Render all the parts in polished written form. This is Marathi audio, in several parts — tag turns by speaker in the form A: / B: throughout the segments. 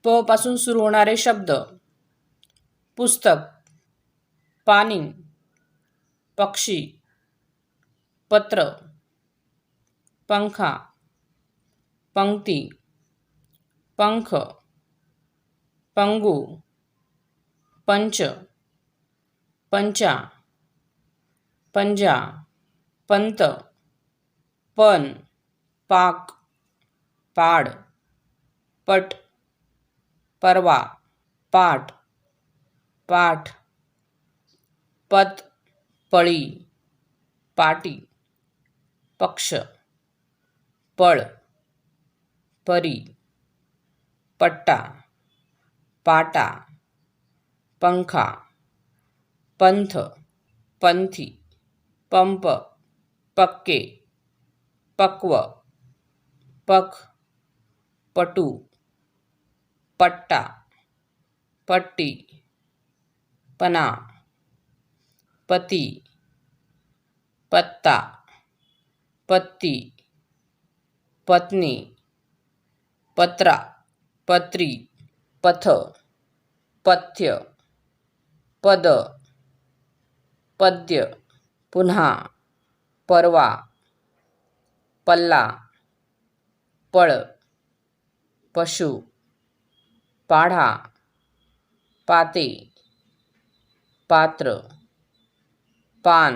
A: प पासून सुरू होणारे शब्द: पुस्तक, पाणी, पक्षी, पत्र, पंखा, पंक्ती, पंख, पंगू, पंच, पंचा, पंजा, पंत, पण, पाक, पाड, पट, परवा, पाठ, पाठ, पत, पळी, पाटी, पक्ष, पळ, परी, पट्टा, पाटा, पंखा, पंथ, पंथी, पंप, पक्के, पक्व, पख, पटू, पट्टा, पट्टी, पना, पती, पत्ता, पत्ती, पत्नी, पत्रा, पत्री, पथ, पथ्य, पद, पद्य, पुन्हा, परवा, पल्ला, पळ, पशु, पाढा, पाते, पात्र, पान,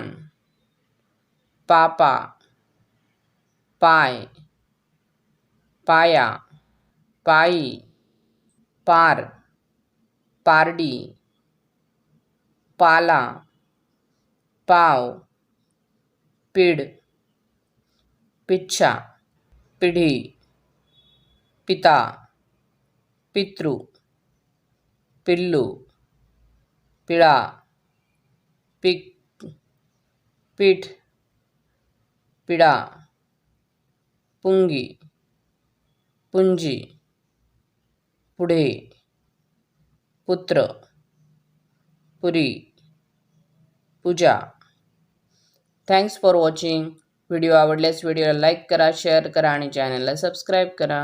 A: पापा, पाय, पाया, पायी, पार, पारडी, पाला, पाव, पीड, पिच्छा, पिढी, पिता, पितृ, पिल्लू, पिळा, पीक, पीठ, पिडा, पुंगी, पुंजी, पुढे, पुत्र, पुरी, पूजा. Thanks for watching. व्हिडिओ आवडल्यास व्हिडिओला लाईक करा, शेअर करा आणि चॅनलला सबस्क्राईब करा.